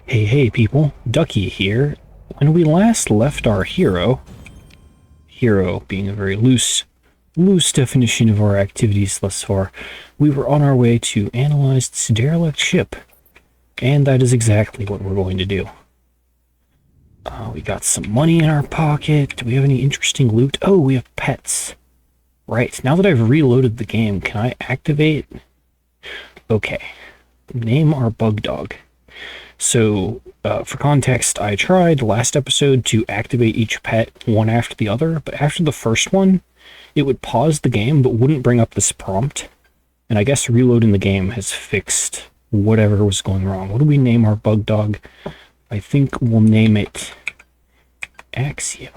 Hey people, Ducky here. When we last left our hero being a very loose definition of our activities thus far, we were on our way to analyze this derelict ship, and that is exactly what we're going to do. We got some money in our pocket. Do we have any interesting loot? Oh, we have pets. Right, now that I've reloaded the game, can I activate? Okay, name our bug dog. So, for context, I tried last episode to activate each pet one after the other, but after the first one, it would pause the game but wouldn't bring up this prompt. And I guess reloading the game has fixed whatever was going wrong. What do we name our bug dog? I think we'll name it Axio.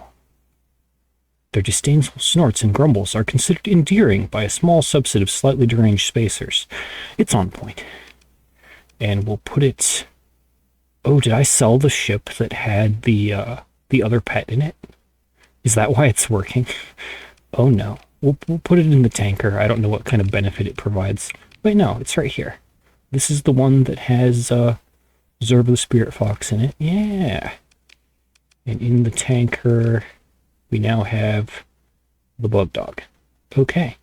Their disdainful snorts and grumbles are considered endearing by a small subset of slightly deranged spacers. It's on point. And we'll put it... Oh, did I sell the ship that had the other pet in it? Is that why it's working? Oh no. We'll put it in the tanker. I don't know what kind of benefit it provides. Wait, no, it's right here. This is the one that has Zerba the Spirit Fox in it. Yeah. And in the tanker, we now have the bug dog. Okay.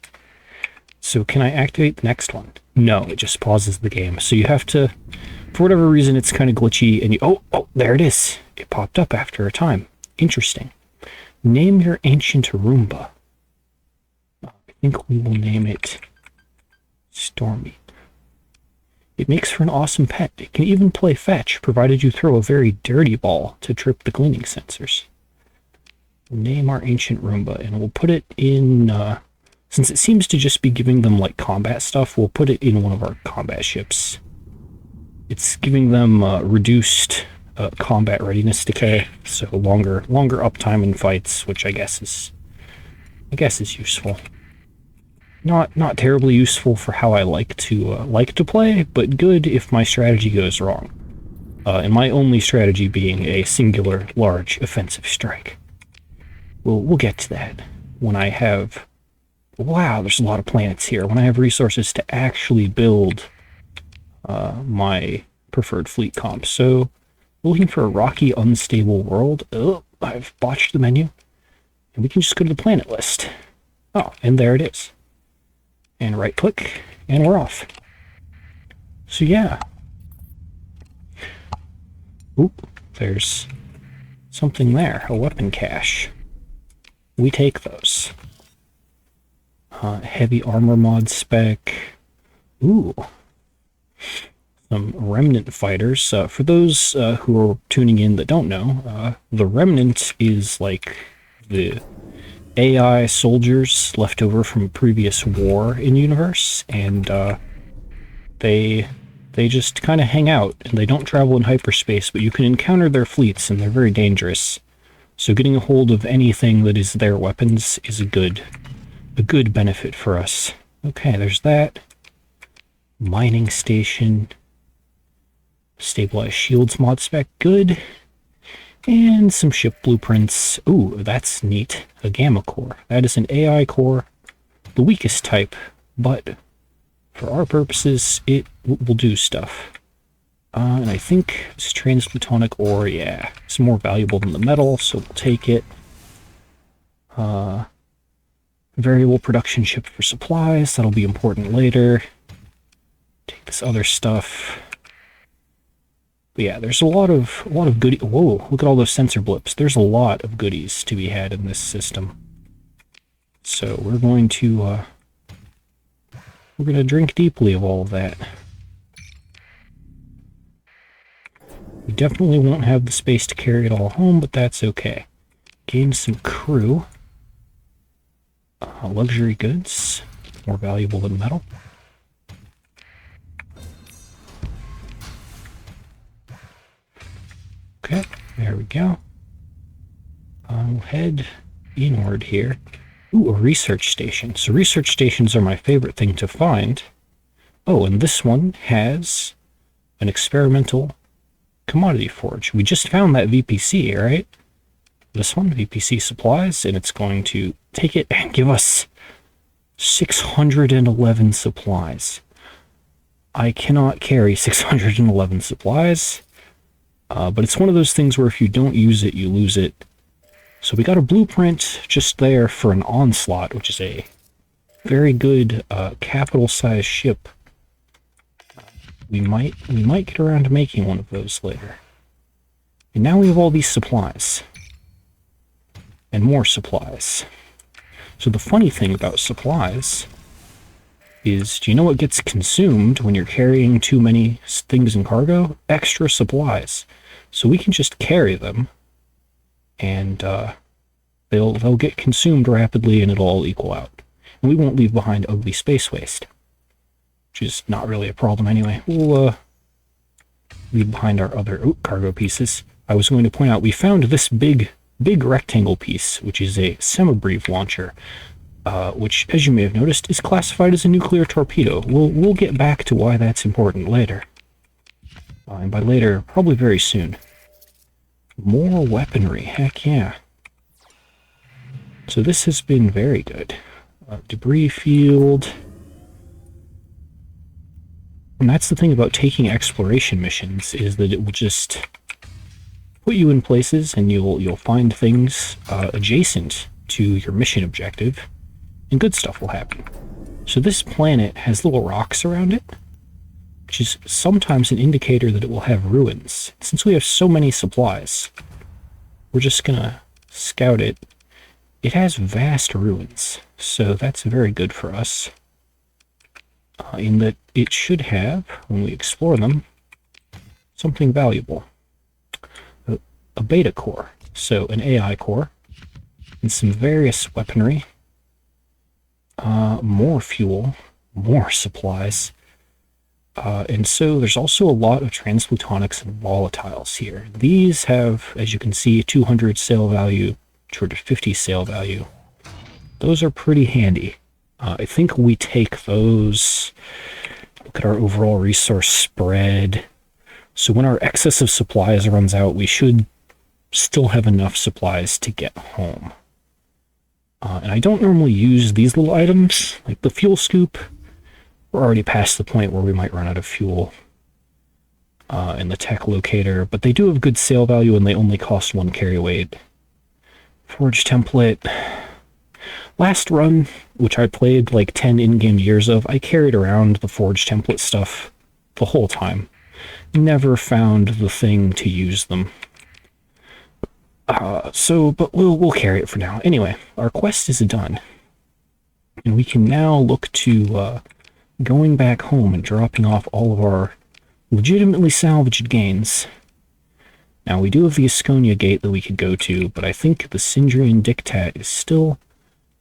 So can I activate the next one? No, it just pauses the game. So you have to... For whatever reason, it's kind of glitchy, and you... Oh, there it is. It popped up after a time. Interesting. Name your ancient Roomba. I think we will name it Stormy. It makes for an awesome pet. It can even play fetch, provided you throw a very dirty ball to trip the cleaning sensors. Name our ancient Roomba, and we'll put it in... since it seems to just be giving them, like, combat stuff, we'll put it in one of our combat ships. It's giving them reduced combat readiness decay, so longer uptime in fights, which I guess is useful. Not terribly useful for how I like to play, but good if my strategy goes wrong. And my only strategy being a singular large offensive strike. We'll get to that when I have... Wow, there's a lot of planets here. When I have resources to actually build my preferred fleet comp. So, looking for a rocky, unstable world. Oh, I've botched the menu. And we can just go to the planet list. Oh, and there it is. And right-click, and we're off. So yeah. Oop, there's something there. A weapon cache. We take those. Heavy armor mod spec. Ooh. Some Remnant fighters. For those who are tuning in that don't know, the Remnant is like the AI soldiers left over from a previous war in universe, and they just kind of hang out, and they don't travel in hyperspace, but you can encounter their fleets, and they're very dangerous. So getting a hold of anything that is their weapons is a good benefit for us. Okay, there's that. Mining station. Stabilized shields mod spec, good. And some ship blueprints. Ooh, that's neat. A gamma core. That is an AI core. The weakest type, but for our purposes, it will do stuff. And I think this transplutonic ore, yeah, it's more valuable than the metal, so we'll take it. Variable production ship for supplies, that'll be important later. Take this other stuff. But yeah, there's a lot of goodies. Whoa, look at all those sensor blips. There's a lot of goodies to be had in this system. So we're going to drink deeply of all of that. We definitely won't have the space to carry it all home, but that's okay. Gain some crew. Luxury goods, more valuable than metal. Okay, there we go. We'll head inward here. Ooh, a research station. So research stations are my favorite thing to find. Oh, and this one has an experimental commodity forge. We just found that VPC, right? This one, VPC supplies, and it's going to take it and give us 611 supplies. I cannot carry 611 supplies. But it's one of those things where if you don't use it, you lose it. So we got a blueprint just there for an Onslaught, which is a very good capital-sized ship. We might get around to making one of those later. And now we have all these supplies. And more supplies. So the funny thing about supplies is, do you know what gets consumed when you're carrying too many things in cargo? Extra supplies. So we can just carry them, and they'll get consumed rapidly, and it'll all equal out. And we won't leave behind ugly space waste, which is not really a problem anyway. We'll leave behind our other cargo pieces. I was going to point out, we found this big rectangle piece, which is a semi-brief launcher, which, as you may have noticed, is classified as a nuclear torpedo. We'll get back to why that's important later. And by later, probably very soon. More weaponry, heck yeah. So this has been very good. Debris field. And that's the thing about taking exploration missions, is that it will just put you in places, and you'll find things adjacent to your mission objective, and good stuff will happen. So this planet has little rocks around it, which is sometimes an indicator that it will have ruins. Since we have so many supplies, we're just gonna scout it. It has vast ruins, so that's very good for us, in that it should have, when we explore them, something valuable. A beta core, so an AI core, and some various weaponry, more fuel, more supplies, and so there's also a lot of transplutonics and volatiles here. These have, as you can see, 200 sale value, 250 sale value. Those are pretty handy. I think we take those. Look at our overall resource spread. So when our excess of supplies runs out, we should still have enough supplies to get home. And I don't normally use these little items, like the fuel scoop. We're already past the point where we might run out of fuel. And the tech locator, but they do have good sale value, and they only cost 1 carry weight. Forge template. Last run, which I played like 10 in-game years of, I carried around the forge template stuff the whole time. Never found the thing to use them. But we'll carry it for now. Anyway, our quest is done. And we can now look to going back home and dropping off all of our legitimately salvaged gains. Now, we do have the Asconia Gate that we could go to, but I think the Sindrian Diktat is still,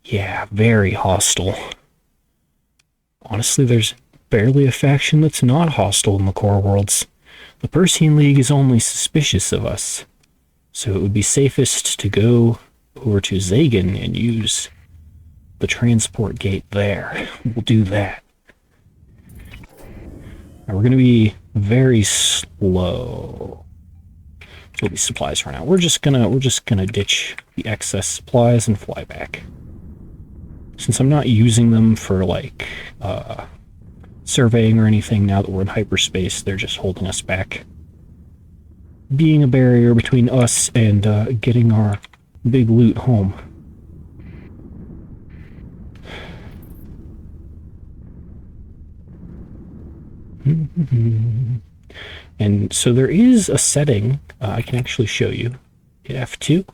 yeah, very hostile. Honestly, there's barely a faction that's not hostile in the core worlds. The Persian League is only suspicious of us. So it would be safest to go over to Zagan and use the transport gate there. We'll do that. Now we're going to be very slow. So these supplies run out. We're just gonna ditch the excess supplies and fly back. Since I'm not using them for like surveying or anything now that we're in hyperspace, they're just holding us back, being a barrier between us and getting our big loot home. And so there is a setting, I can actually show you, hit F2.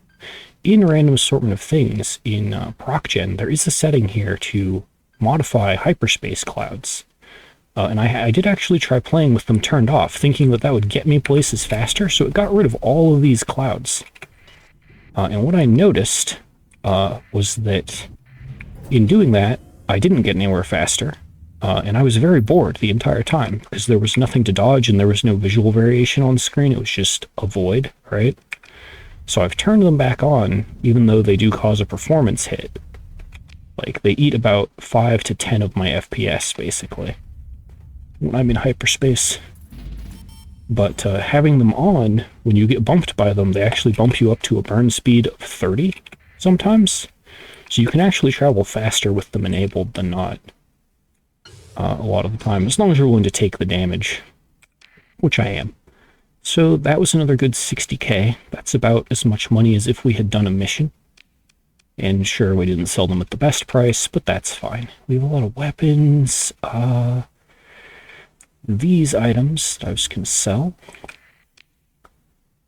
In Random Assortment of Things, in ProcGen, there is a setting here to modify hyperspace clouds. And I did actually try playing with them turned off, thinking that that would get me places faster, so it got rid of all of these clouds. And what I noticed was that in doing that, I didn't get anywhere faster. And I was very bored the entire time, because there was nothing to dodge and there was no visual variation on the screen. It was just a void, right? So I've turned them back on, even though they do cause a performance hit. Like, they eat about 5 to 10 of my FPS, basically, when I'm in hyperspace. But having them on, when you get bumped by them, they actually bump you up to a burn speed of 30, sometimes. So you can actually travel faster with them enabled than not. A lot of the time, as long as you're willing to take the damage, which I am. So that was another good 60k. That's about as much money as if we had done a mission. And sure, we didn't sell them at the best price, but that's fine. We have a lot of weapons. These items I was going to sell.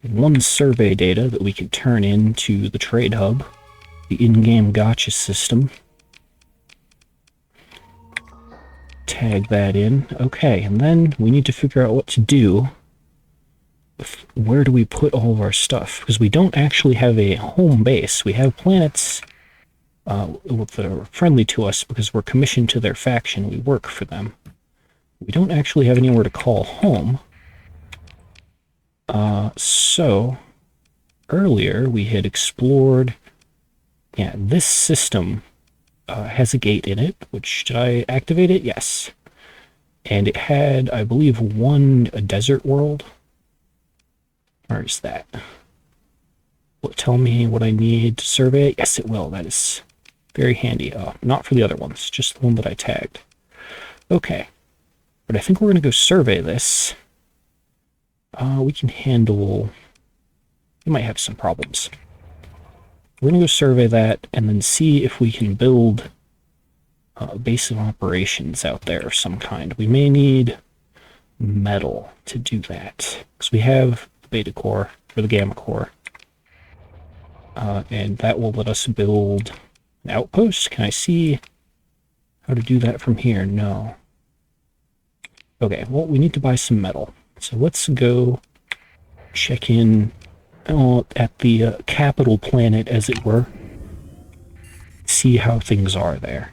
One survey data that we could turn into the trade hub, the in-game gotcha system. Tag that in. Okay, and then we need to figure out what to do. Where do we put all of our stuff? Because we don't actually have a home base. We have planets that are friendly to us because we're commissioned to their faction. We work for them. We don't actually have anywhere to call home. So earlier we had explored, yeah, this system has a gate in it, which, did I activate it? Yes. And it had, I believe, a desert world. Where is that? Will it tell me what I need to survey it? Yes, it will. That is very handy. Not for the other ones, just the one that I tagged. Okay. But I think we're going to go survey this. We can handle... We might have some problems. We're going to go survey that and then see if we can build a base of operations out there of some kind. We may need metal to do that, because we have the beta core, or the gamma core. And that will let us build an outpost. Can I see how to do that from here? No. Okay, well, we need to buy some metal. So let's go check in at the capital planet, as it were. See how things are there.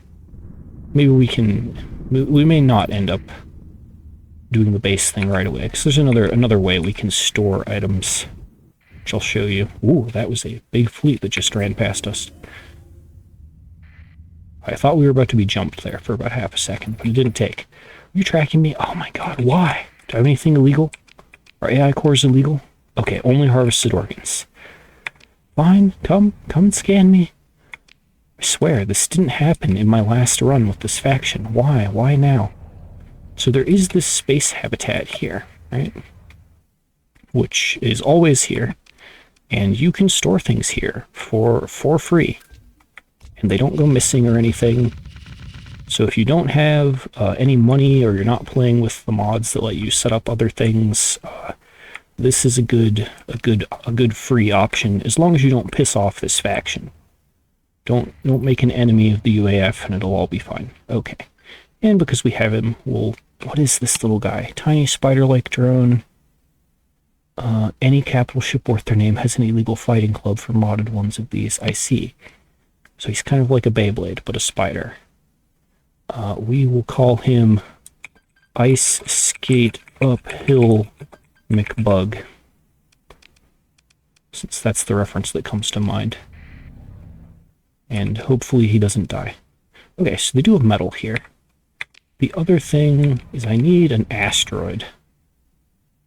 Maybe we may not end up doing the base thing right away, because there's another way we can store items, which I'll show you. Ooh, that was a big fleet that just ran past us. I thought we were about to be jumped there for about half a second, but it didn't take. Are you tracking me? Oh my god, why? Do I have anything illegal? Are AI cores illegal? Okay, only harvested organs. Fine, come and scan me. I swear, this didn't happen in my last run with this faction. Why? Why now? So there is this space habitat here, right? Which is always here. And you can store things here for free. And they don't go missing or anything. So if you don't have any money, or you're not playing with the mods that let you set up other things, this is a good free option, as long as you don't piss off this faction. Don't make an enemy of the UAF, and it'll all be fine. Okay. And because we have him, what is this little guy? Tiny spider-like drone. Any capital ship worth their name has an illegal fighting club for modded ones of these. I see. So he's kind of like a Beyblade, but a spider. We will call him Ice Skate Uphill McBug, since that's the reference that comes to mind. And hopefully he doesn't die. Okay, so they do have metal here. The other thing is I need an asteroid.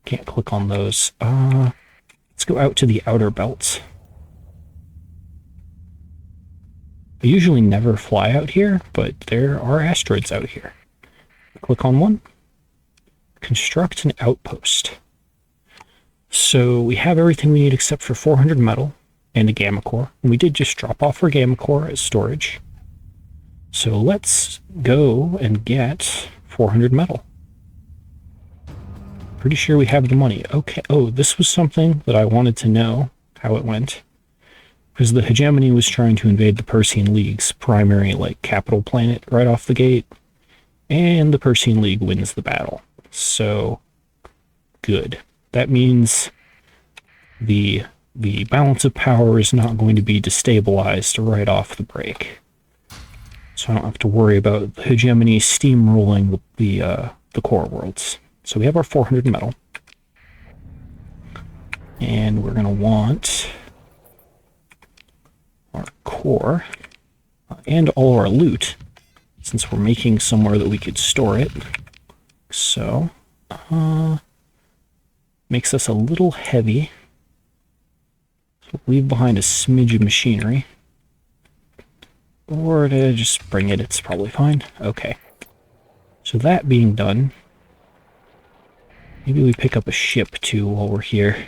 Can't click on those. Let's go out to the outer belts. I usually never fly out here, but there are asteroids out here. Click on one. Construct an outpost. So we have everything we need except for 400 metal and a gamma core. And we did just drop off our gamma core as storage. So let's go and get 400 metal. Pretty sure we have the money. Okay. Oh, this was something that I wanted to know how it went. Because the hegemony was trying to invade the Persean League's primary, capital planet right off the gate. And the Persean League wins the battle. So, good. That means the balance of power is not going to be destabilized right off the break. So I don't have to worry about the hegemony steamrolling the core worlds. So we have our 400 metal. And we're going to want our core and all our loot, since we're making somewhere that we could store it. So, makes us a little heavy. So we'll leave behind a smidge of machinery. Or to just bring it, it's probably fine. Okay. So that being done, Maybe we pick up a ship, too, while we're here.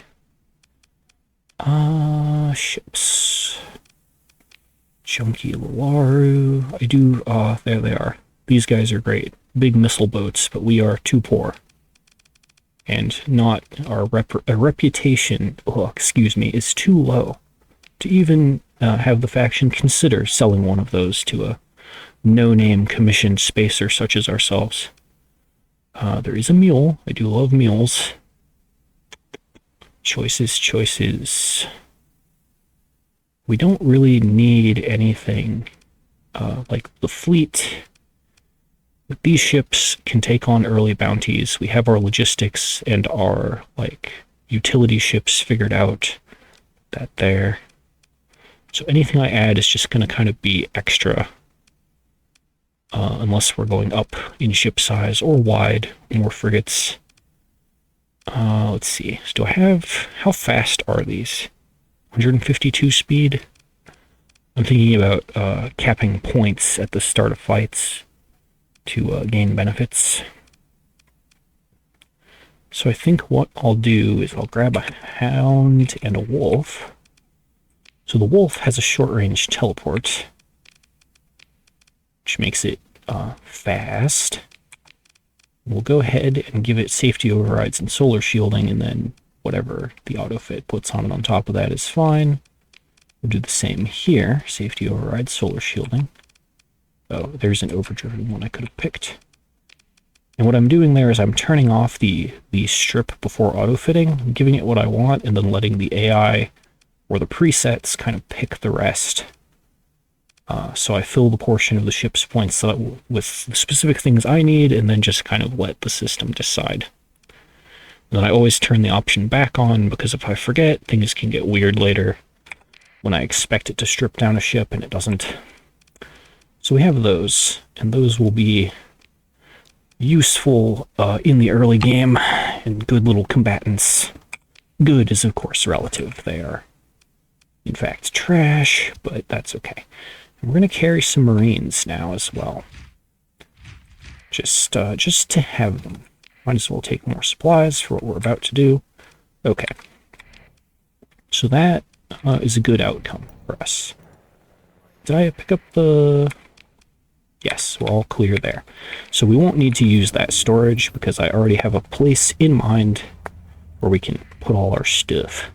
Ships. Chunky Lawaru. There they are. These guys are great. Big missile boats, but we are too poor. And not our reputation, is too low to even have the faction consider selling one of those to a no-name commissioned spacer such as ourselves. There is a mule. I do love mules. Choices. We don't really need anything like the fleet. These ships can take on early bounties. We have our logistics and our utility ships figured out. That there. So anything I add is just going to kind of be extra. Unless we're going up in ship size or wide, more frigates. Let's see. So how fast are these? 152 speed? I'm thinking about capping points at the start of fights to gain benefits. So I think what I'll do is I'll grab a hound and a wolf. So the wolf has a short-range teleport, which makes it fast. We'll go ahead and give it safety overrides and solar shielding, and then whatever the autofit puts on it on top of that is fine. We'll do the same here. Safety overrides, solar shielding. Oh, there's an overdriven one I could have picked. And what I'm doing there is I'm turning off the strip before autofitting, giving it what I want, and then letting the AI or the presets kind of pick the rest. So I fill the portion of the ship's points with the specific things I need, and then just kind of let the system decide. And then I always turn the option back on, because if I forget, things can get weird later when I expect it to strip down a ship and it doesn't. So we have those, and those will be useful in the early game, and good little combatants. Good is, of course, relative. They are, in fact, trash, but that's okay. And we're going to carry some Marines now as well. Just to have them. Might as well take more supplies for what we're about to do. Okay. So that is a good outcome for us. Did I pick up the... Yes, we're all clear there. So we won't need to use that storage because I already have a place in mind where we can put all our stuff.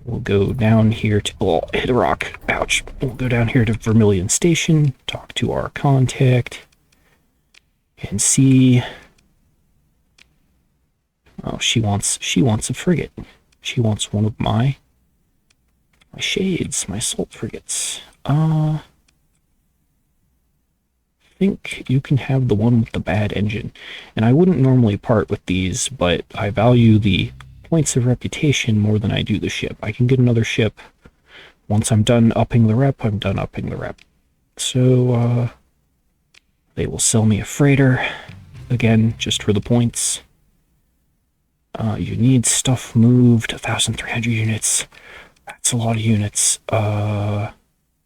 We'll go down here to... Oh, hit a rock. Ouch. We'll go down here to Vermilion Station, talk to our contact, and see... Oh, she wants a frigate. She wants one of my shades, my assault frigates. I think you can have the one with the bad engine. And I wouldn't normally part with these, but I value the points of reputation more than I do the ship. I can get another ship. Once I'm done upping the rep, I'm done upping the rep. So, they will sell me a freighter. Again, just for the points. You need stuff moved, 1,300 units. That's a lot of units.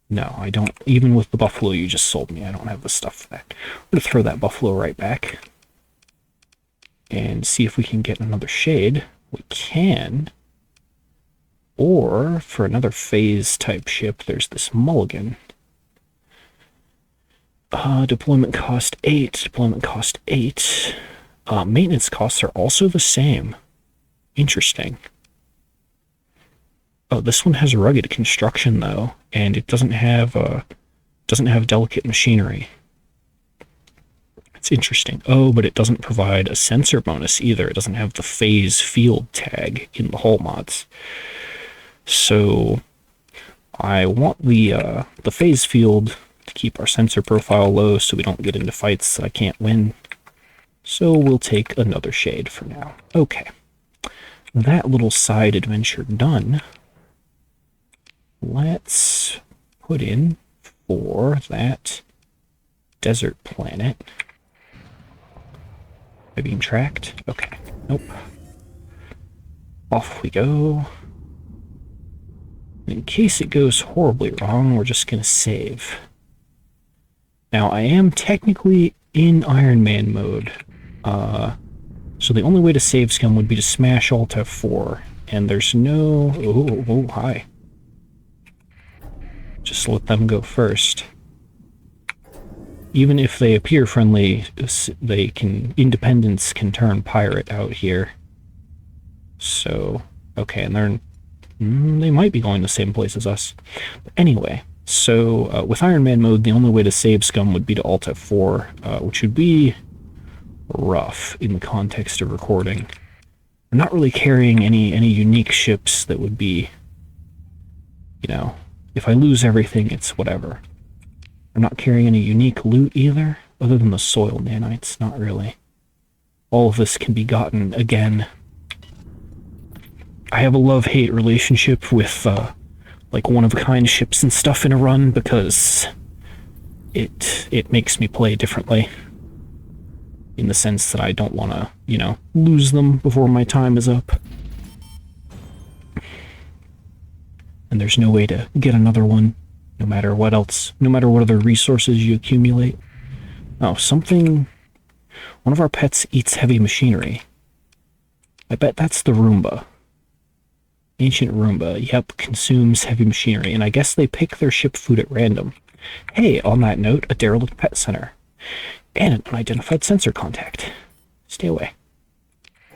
No, I don't. Even with the buffalo you just sold me, I don't have the stuff for that. I'm going to throw that buffalo right back. And see if we can get another shade. We can. Or, for another phase type ship, there's this Mulligan. Deployment cost 8. Deployment cost 8. Maintenance costs are also the same. Interesting. Oh, this one has rugged construction though, and it doesn't have delicate machinery. It's interesting. Oh, but it doesn't provide a sensor bonus either. It doesn't have the phase field tag in the hull mods. So I want the phase field to keep our sensor profile low so we don't get into fights that I can't win. So we'll take another shade for now. Okay. That little side adventure done. Let's put in for that desert planet. Am I being tracked? Okay. Nope. Off we go. In case it goes horribly wrong, we're just going to save. Now, I am technically in Iron Man mode. So the only way to save scum would be to smash Alt F4, and there's no... Oh, hi. Just let them go first. Even if they appear friendly, independents can turn pirate out here. So, okay, and they might be going the same place as us. But anyway, so with Iron Man mode, the only way to save scum would be to Alt F4, which would be rough in the context of recording. We're not really carrying any unique ships that would be, you know, if I lose everything, it's whatever. I'm not carrying any unique loot either, other than the soil nanites, not really. All of this can be gotten again. I have a love-hate relationship with, like, one-of-a-kind ships and stuff in a run, because it makes me play differently. In the sense that I don't want to, you know, lose them before my time is up. And there's no way to get another one, no matter what else, no matter what other resources you accumulate. Oh, one of our pets eats heavy machinery. I bet that's the Roomba. Ancient Roomba, yep, consumes heavy machinery, and I guess they pick their ship food at random. Hey, on that note, a derelict pet center. And an unidentified sensor contact. Stay away.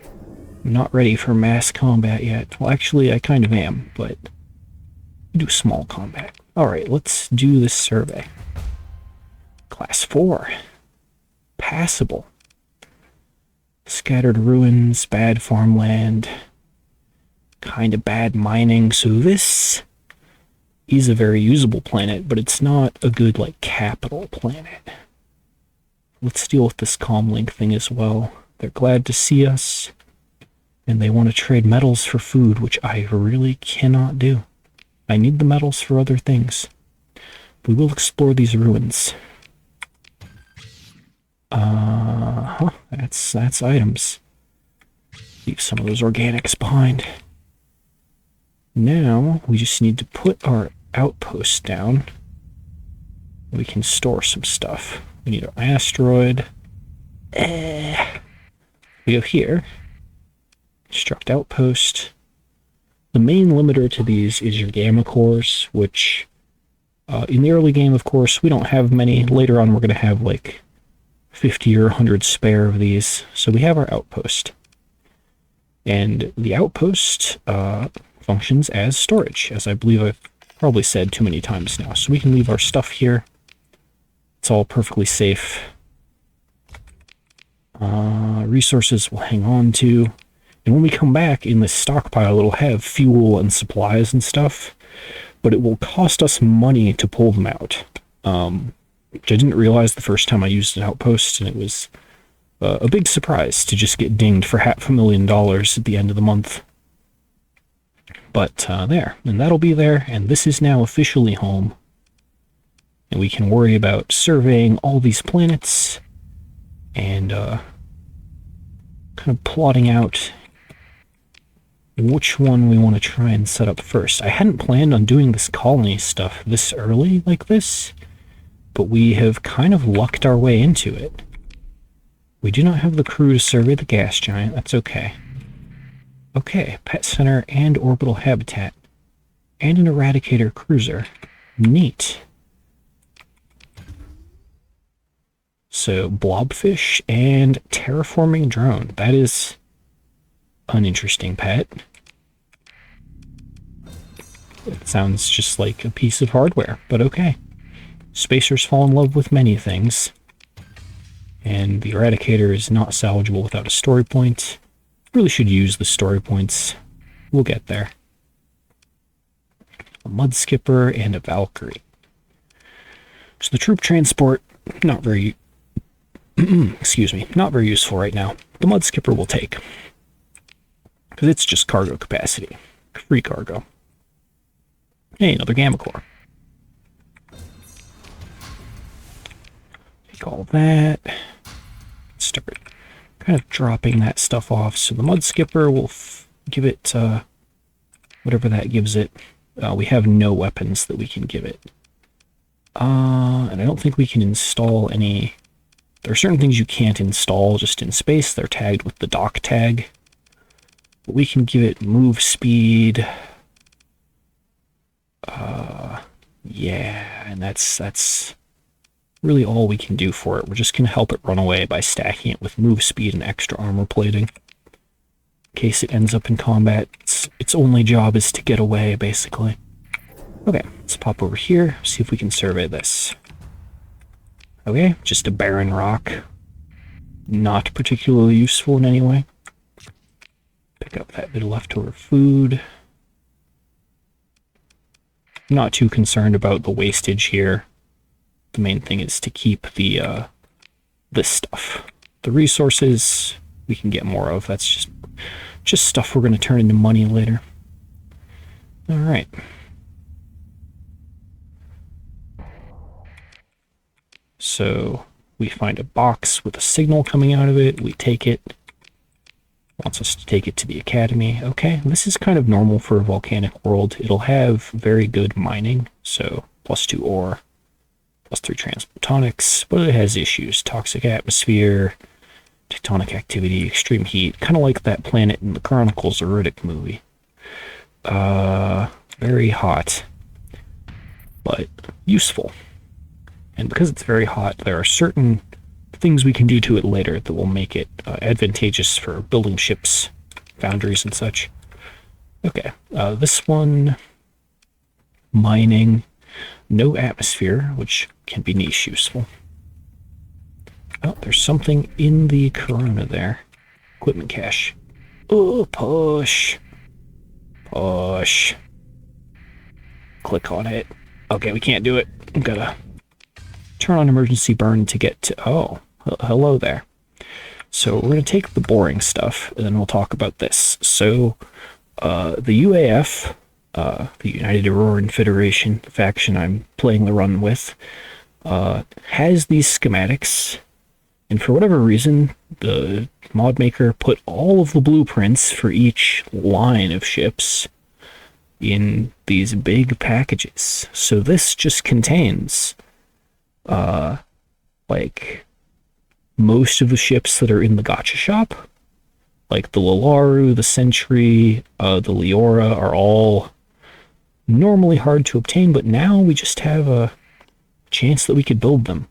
I'm not ready for mass combat yet. Well, actually, I kind of am, but do small combat. Alright, let's do this survey. Class 4. Passable. Scattered ruins, bad farmland, kind of bad mining, so this is a very usable planet, but it's not a good, like, capital planet. Let's deal with this comlink thing as well. They're glad to see us, and they want to trade metals for food, which I really cannot do. I need the metals for other things. We will explore these ruins. That's items. Leave some of those organics behind. Now, we just need to put our outpost down. We can store some stuff. We need our asteroid. We go here. Construct outpost. The main limiter to these is your gamma cores, which in the early game, of course, we don't have many. Later on, we're going to have like 50 or 100 spare of these. So we have our outpost. And the outpost functions as storage, as I believe I've probably said too many times now. So we can leave our stuff here. It's all perfectly safe. Resources we'll hang on to. And when we come back in this stockpile, it'll have fuel and supplies and stuff, but it will cost us money to pull them out, which I didn't realize the first time I used an outpost, and it was a big surprise to just get dinged for $500,000 at the end of the month. But there, and that'll be there, and this is now officially home. And we can worry about surveying all these planets and kind of plotting out which one we want to try and set up first. I hadn't planned on doing this colony stuff this early like this, but we have kind of lucked our way into it. We do not have the crew to survey the gas giant. That's okay. Okay, pet center and orbital habitat. And an eradicator cruiser. Neat. So, blobfish and terraforming drone. That is an interesting pet. It sounds just like a piece of hardware, but okay. Spacers fall in love with many things. And the eradicator is not salvageable without a story point. Really should use the story points. We'll get there. A mud skipper and a Valkyrie. So the troop transport, not very excuse me, not very useful right now. The mud skipper will take, because it's just cargo capacity. Free cargo. Hey, another gamma core. Take all that. Start kind of dropping that stuff off. So the mud skipper will give it whatever that gives it. We have no weapons that we can give it. And I don't think we can install any There are certain things you can't install just in space. They're tagged with the dock tag. But we can give it move speed. Yeah, and that's really all we can do for it. We're just going to help it run away by stacking it with move speed and extra armor plating. In case it ends up in combat, its only job is to get away, basically. Okay, let's pop over here, see if we can survey this. Okay, just a barren rock. Not particularly useful in any way. Pick up that bit of leftover food. Not too concerned about the wastage here. The main thing is to keep the this stuff. The resources we can get more of. That's just stuff we're going to turn into money later. All right. So we find a box with a signal coming out of it. We take it. Wants us to take it to the academy. Okay, this is kind of normal for a volcanic world. It'll have very good mining, so +2 ore, +3 transplutonics, but it has issues. Toxic atmosphere, tectonic activity, extreme heat, kind of like that planet in the Chronicles of Riddick movie. Very hot, but useful. And because it's very hot, there are certain things we can do to it later that will make it advantageous for building ships, foundries, and such. Okay, this one, mining, no atmosphere, which can be niche useful. Oh, there's something in the corona there. Equipment cache. Oh, push. Push. Click on it. Okay, we can't do it. I'm gonna turn on emergency burn to get to... Oh, hello there. So we're going to take the boring stuff, and then we'll talk about this. So the UAF, the United Auroran Federation, the faction I'm playing the run with, has these schematics, and for whatever reason, the mod maker put all of the blueprints for each line of ships in these big packages. So this just contains like most of the ships that are in the gacha shop, like the Lalaru, the Sentry, the Leora, are all normally hard to obtain, but now we just have a chance that we could build them.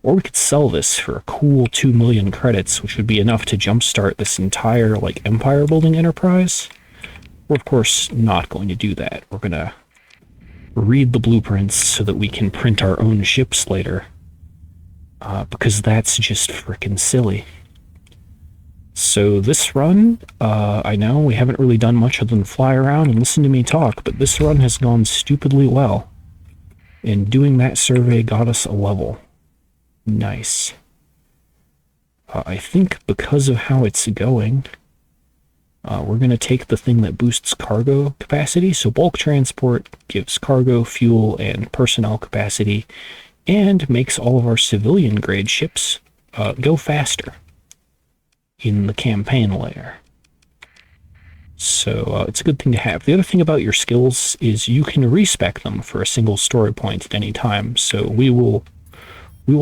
Or we could sell this for a cool 2 million credits, which would be enough to jumpstart this entire like empire building enterprise. We're of course not going to do that. We're gonna read the blueprints so that we can print our own ships later. Because that's just frickin' silly. So this run, I know we haven't really done much other than fly around and listen to me talk, but this run has gone stupidly well. And doing that survey got us a level. Nice. I think because of how it's going, we're going to take the thing that boosts cargo capacity. So bulk transport gives cargo, fuel, and personnel capacity, and makes all of our civilian grade ships go faster in the campaign layer. So it's a good thing to have. The other thing about your skills is you can respec them for a single story point at any time. So we will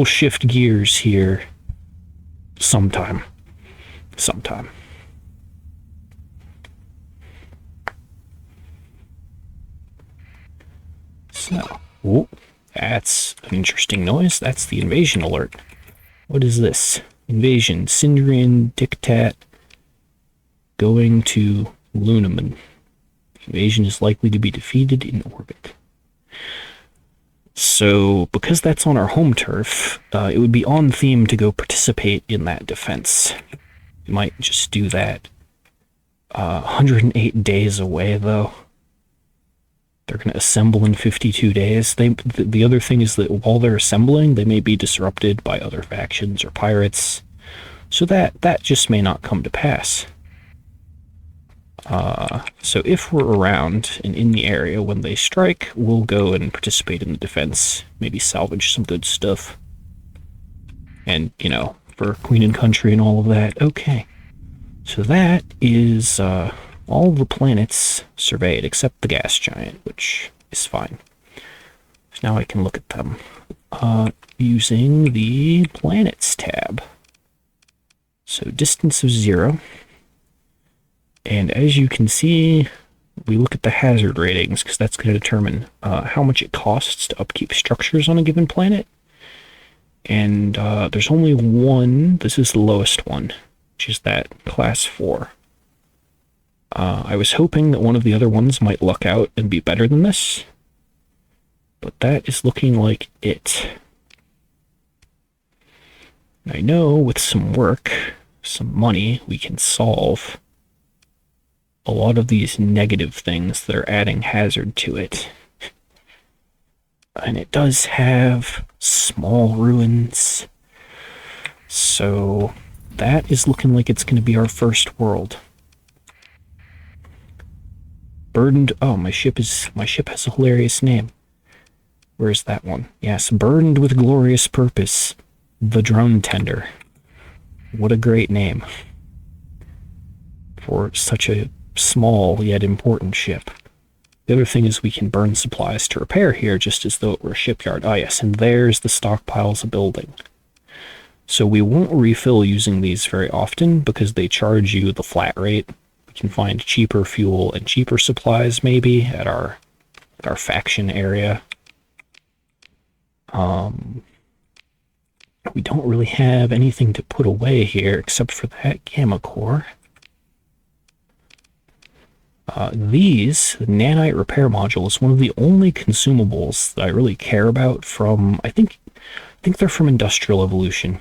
shift gears here sometime. So, oh, that's an interesting noise. That's the invasion alert. What is this? Invasion. Syndrian Dictat going to Lunaman. Invasion is likely to be defeated in orbit. So, because that's on our home turf, it would be on theme to go participate in that defense. We might just do that. 108 days away, though. They're going to assemble in 52 days. The other thing is that while they're assembling, they may be disrupted by other factions or pirates. So that just may not come to pass. So if we're around and in the area when they strike, we'll go and participate in the defense, maybe salvage some good stuff. And, you know, for Queen and Country and all of that. Okay. So that is all the planets surveyed except the gas giant, which is fine. Now I can look at them using the planets tab. So distance of 0. And as you can see, we look at the hazard ratings because that's going to determine how much it costs to upkeep structures on a given planet. And there's only one. This is the lowest one, which is that class 4. I was hoping that one of the other ones might luck out and be better than this, but that is looking like it. I know with some work, some money, we can solve a lot of these negative things that are adding hazard to it. And it does have small ruins, so that is looking like it's going to be our first world. Burdened. Oh, my ship has a hilarious name. Where's that one? Yes, burdened with glorious purpose. The Drone Tender. What a great name for such a small yet important ship. The other thing is we can burn supplies to repair here just as though it were a shipyard. Ah yes, and there's the stockpiles of building. So we won't refill using these very often because they charge you the flat rate. We can find cheaper fuel and cheaper supplies maybe at our faction area. We don't really have anything to put away here except for that gamma core. The nanite repair module is one of the only consumables that I really care about from, I think they're from Industrial Evolution.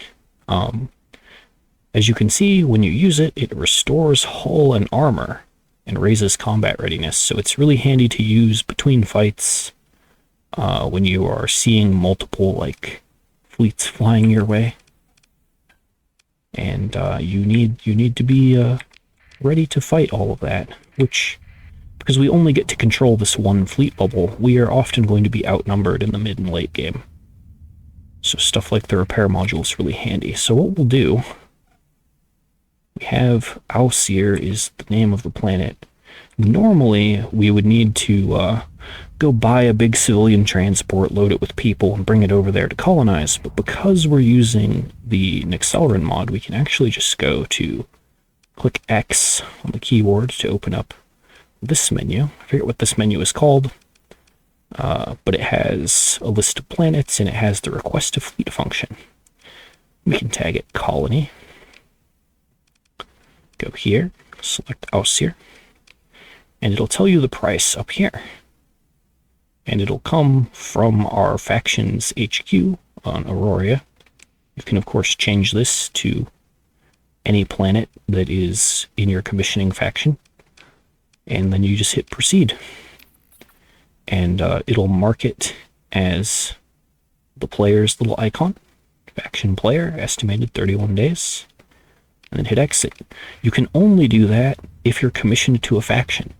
As you can see, when you use it, it restores hull and armor and raises combat readiness, so it's really handy to use between fights when you are seeing multiple, like, fleets flying your way. And you need to be ready to fight all of that, which, because we only get to control this one fleet bubble, we are often going to be outnumbered in the mid and late game. So stuff like the repair module is really handy. So what we'll do, we have Alcir is the name of the planet. Normally, we would need to go buy a big civilian transport, load it with people, and bring it over there to colonize, but because we're using the Nexelrin mod, we can actually just go to click X on the keyboard to open up this menu. I forget what this menu is called, but it has a list of planets, and it has the request a fleet function. We can tag it colony. Go here, select Alcir, and it'll tell you the price up here. And it'll come from our faction's HQ on Aurora. You can, of course, change this to any planet that is in your commissioning faction. And then you just hit proceed. And it'll mark it as the player's little icon. Faction player, estimated 31 days. And then hit exit. You can only do that if you're commissioned to a faction.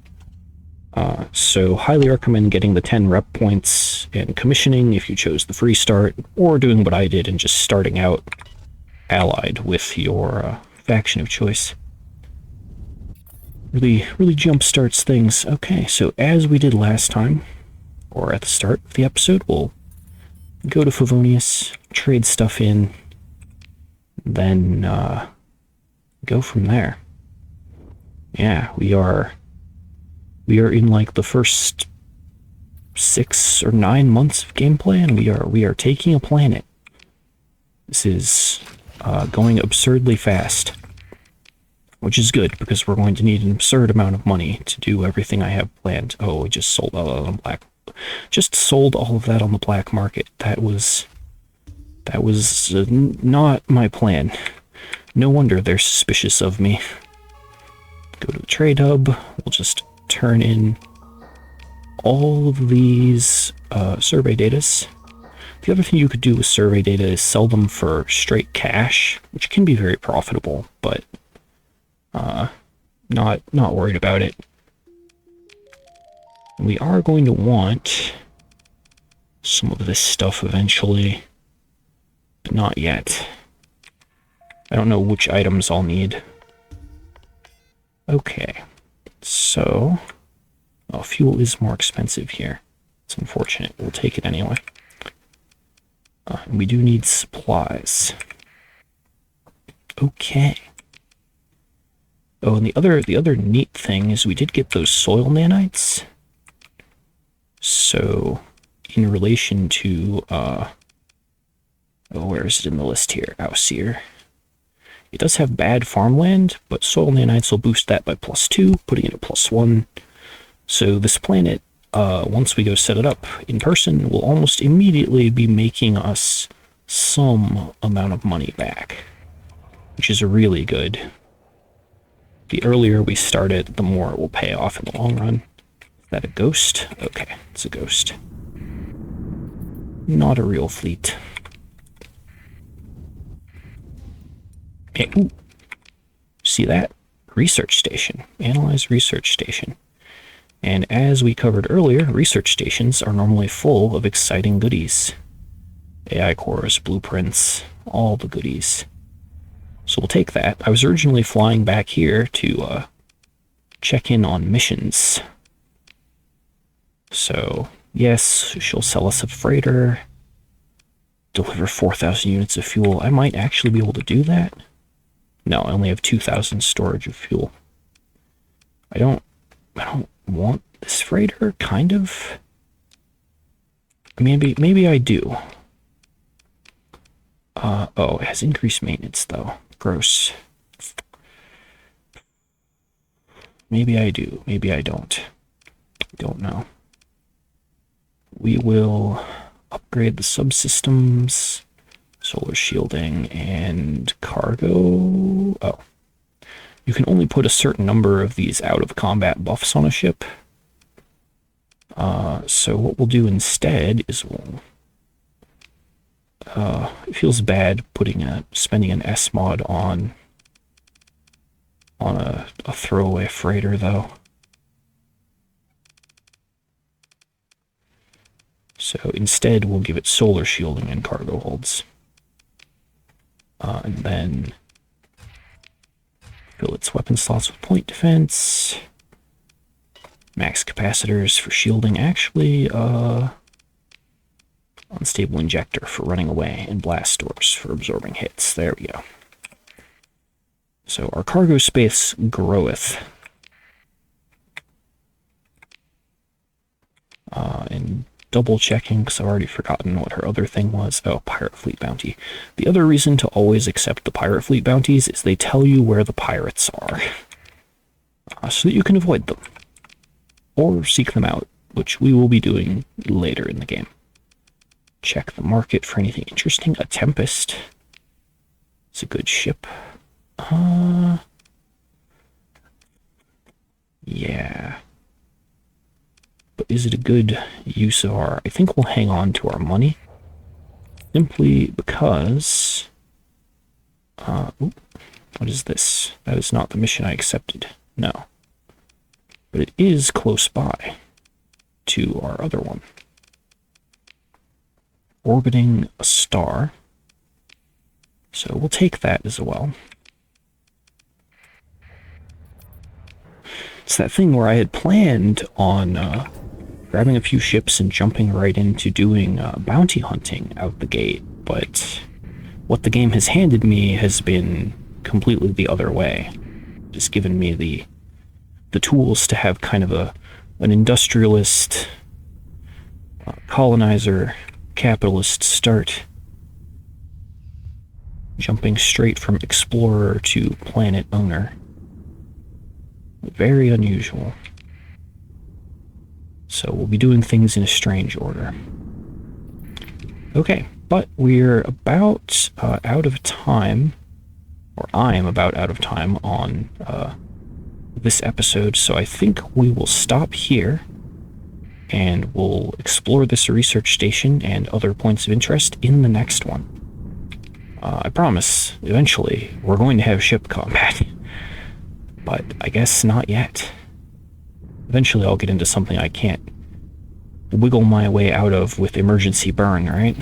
So highly recommend getting the 10 rep points and commissioning if you chose the free start, or doing what I did and just starting out allied with your faction of choice. Really jump starts things. Okay, so as we did last time, or at the start of the episode, we'll go to Favonius, trade stuff in, then go from there. Yeah, we are in like the first 6 or 9 months of gameplay, and we are taking a planet. This is going absurdly fast, which is good because we're going to need an absurd amount of money to do everything I have planned. Oh, we just sold all that on black. Just sold all of that on the black market. That was not my plan. No wonder they're suspicious of me. Go to the trade hub. We'll just turn in all of these survey datas. The other thing you could do with survey data is sell them for straight cash, which can be very profitable, but not worried about it. We are going to want some of this stuff eventually, but not yet. I don't know which items I'll need. Okay. So, fuel is more expensive here. It's unfortunate. We'll take it anyway. We do need supplies. Okay. Oh, and the other neat thing is we did get those soil nanites. So, in relation to, where is it in the list here? Ausir. It does have bad farmland, but soil nanites will boost that by +2, putting it at +1. So this planet, once we go set it up in person, will almost immediately be making us some amount of money back, which is really good. The earlier we start it, the more it will pay off in the long run. Is that a ghost? Okay, it's a ghost. Not a real fleet. Okay, ooh. See that? Research station. Analyze research station. And as we covered earlier, research stations are normally full of exciting goodies. AI cores, blueprints, all the goodies. So we'll take that. I was originally flying back here to check in on missions. So, yes, she'll sell us a freighter, deliver 4,000 units of fuel. I might actually be able to do that. No, I only have 2,000 storage of fuel. I don't want this freighter, kind of. Maybe I do. Oh, it has increased maintenance, though. Gross. Maybe I do. Maybe I don't. I don't know. We will upgrade the subsystems, solar shielding, and cargo. Oh. You can only put a certain number of these out-of-combat buffs on a ship. So what we'll do instead is we'll... it feels bad spending an S mod on a throwaway freighter, though. So instead, we'll give it solar shielding and cargo holds. And then fill its weapon slots with point defense. Max capacitors for shielding. Actually, unstable injector for running away, and blast doors for absorbing hits. There we go. So our cargo space groweth. And double checking, because I've already forgotten what her other thing was. Oh, pirate fleet bounty. The other reason to always accept the pirate fleet bounties is they tell you where the pirates are, so that you can avoid them or seek them out, which we will be doing later in the game. Check the market for anything interesting. A Tempest. It's a good ship. Yeah. But is it a good use of our... I think we'll hang on to our money. Simply because... what is this? That is not the mission I accepted. No. But it is close by to our other one. Orbiting a star. So we'll take that as well. It's that thing where I had planned on grabbing a few ships and jumping right into doing bounty hunting out the gate, but what the game has handed me has been completely the other way. Just given me the tools to have kind of an industrialist, colonizer, capitalist start, jumping straight from explorer to planet owner. Very unusual. So we'll be doing things in a strange order. Okay, but we're about out of time, or I am about out of time on this episode, so I think we will stop here and we'll explore this research station and other points of interest in the next one. I promise, eventually, we're going to have ship combat. But I guess not yet. Eventually I'll get into something I can't wiggle my way out of with emergency burn, right?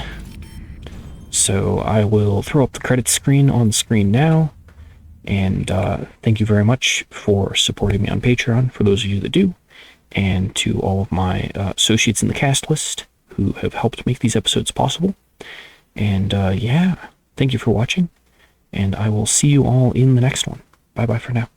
So I will throw up the credits screen on the screen now. And thank you very much for supporting me on Patreon, for those of you that do. and to all of my associates in the cast list who have helped make these episodes possible. And yeah, thank you for watching, and I will see you all in the next one. Bye-bye for now.